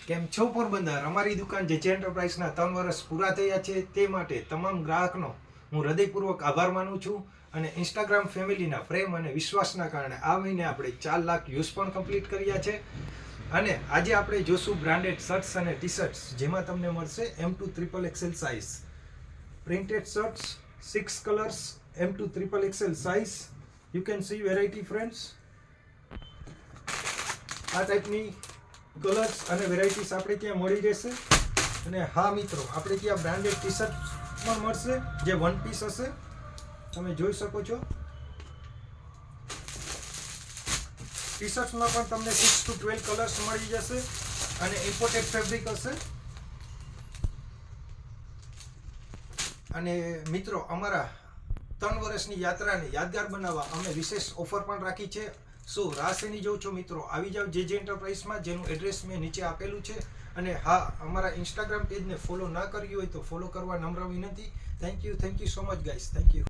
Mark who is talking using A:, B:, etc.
A: કેમ છો પોરબંદર? અમારી દુકાન જેજે એન્ટરપ્રાઇઝના 3 વર્ષ પૂરા થયા છે, તે માટે તમામ ગ્રાહકનો હું હૃદયપૂર્વક આભાર માનું છું. અને ઇન્સ્ટાગ્રામ ફેમિલીના પ્રેમ અને વિશ્વાસના કારણે આ મહિને આપણે 4 લાખ વ્યૂઝ પણ કમ્પ્લીટ કર્યા છે. અને આજે આપણે જોશું બ્રાન્ડેડ શર્ટ્સ અને ટી શર્ટ્સ, જેમાં તમને મળશે M2 triple XL size printed shirts, 6 colours, M2 triple XL size. You can see variety friends. આ ટાઈપની કલર્સ અને વેરાયટીઝ આપણે ત્યાં મળી રહેશે. અને હા મિત્રો, આપણે ત્યાં બ્રાન્ડેડ ટી શર્ટ પણ મળશે, જે વન પીસ હશે. તમે જોઈ શકો છો. ટી શર્ટ્સમાં પણ તમને 6 to 12 કલર્સ મળી જશે અને ઇમ્પોર્ટેડ ફેબ્રિક હશે. અને મિત્રો, અમારા 3 વર્ષની યાત્રાને યાદગાર બનાવવા અમે વિશેષ ઓફર પણ રાખી છે. શું રાહ શેની જોઉં છો મિત્રો? આવી જાઓ જેજે એન્ટરપ્રાઇઝમાં, જેનું એડ્રેસ મેં નીચે આપેલું છે. અને હા, અમારા ઇન્સ્ટાગ્રામ પેજને ફોલો ના કર્યું હોય તો ફોલો કરવા નમ્ર વિનંતી. Thank you so much guys. Thank you.